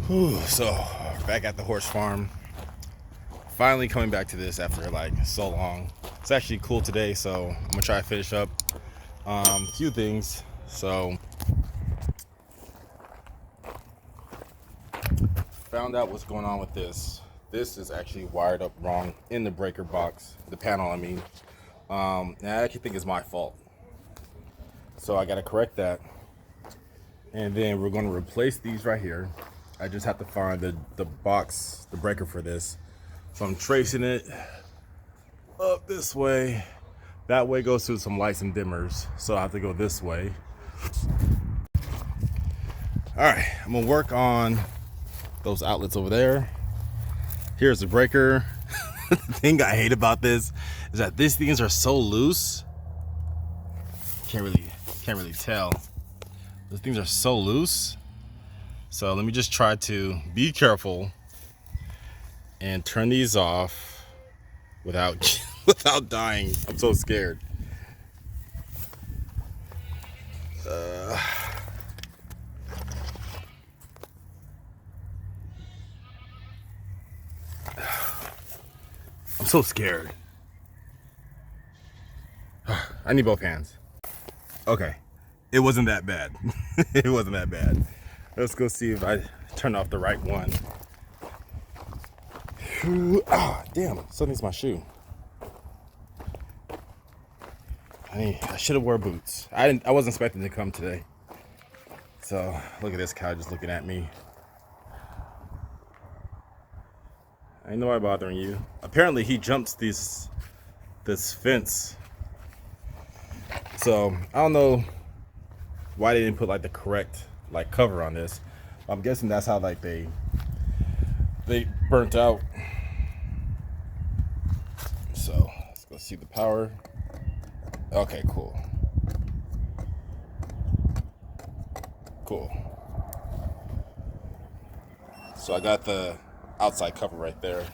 Whew, so back at the horse farm, finally coming back to this after like so long. It's actually cool today, so I'm gonna try to finish up a few things. So found out what's going on with this. This is actually wired up wrong in the breaker box, the panel I mean. And I actually think it's my fault, so I got to correct that, and then we're going to replace these right here. I just have to find the box, the breaker for this. So I'm tracing it up this way. That way goes through some lights and dimmers, so I have to go this way. All right, I'm gonna work on those outlets over there. Here's the breaker. The thing I hate about this is that these things are so loose. Can't really tell. Those things are so loose. So let me just try to be careful and turn these off without without dying. I'm so scared. I'm so scared. I need both hands. Okay, it wasn't that bad. It wasn't that bad. Let's go see if I turned off the right one. Ah, damn, something's my shoe. I should have wore boots. I wasn't expecting to come today. So look at this cow just looking at me. I ain't nobody bothering you. Apparently he jumps this fence. So I don't know why they didn't put like the correct like cover on this. I'm guessing that's how like they burnt out. So let's go see the power. Okay, cool. Cool. So I got the outside cover right there.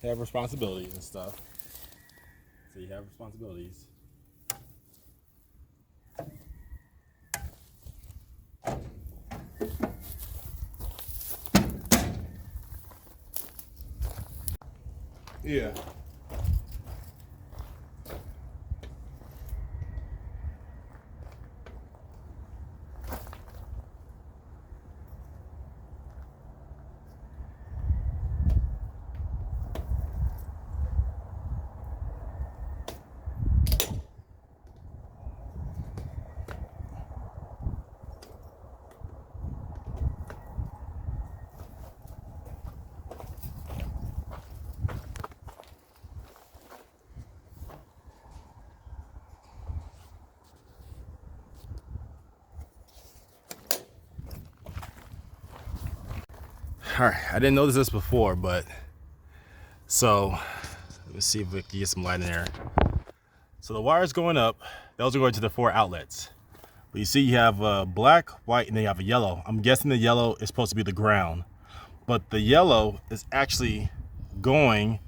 Have responsibilities and stuff. So you have responsibilities. Yeah. All right, I didn't notice this before, but so let's see if we can get some light in there. So the wire's going up. Those are going to the 4 outlets. But you see you have black, white, and then you have a yellow. I'm guessing the yellow is supposed to be the ground, but the yellow is actually going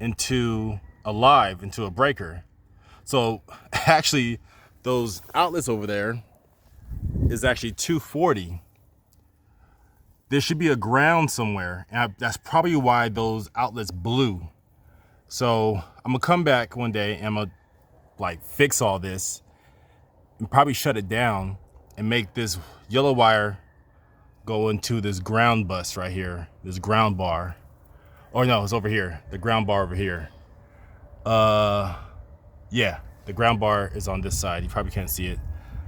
into a breaker. So actually those outlets over there is actually 240. There should be a ground somewhere, and that's probably why those outlets blew. So I'm gonna come back one day and I'm gonna like fix all this and probably shut it down and make this yellow wire go into this ground bus right here, this ground bar. Or no, it's over here, the ground bar over here. Yeah, the ground bar is on this side. You probably can't see it,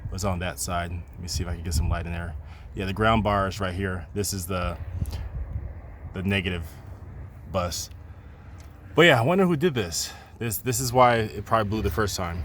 but it's on that side. Let me see if I can get some light in there. Yeah, the ground bar is right here. This is the negative bus. But yeah, I wonder who did this. This is why it probably blew the first time.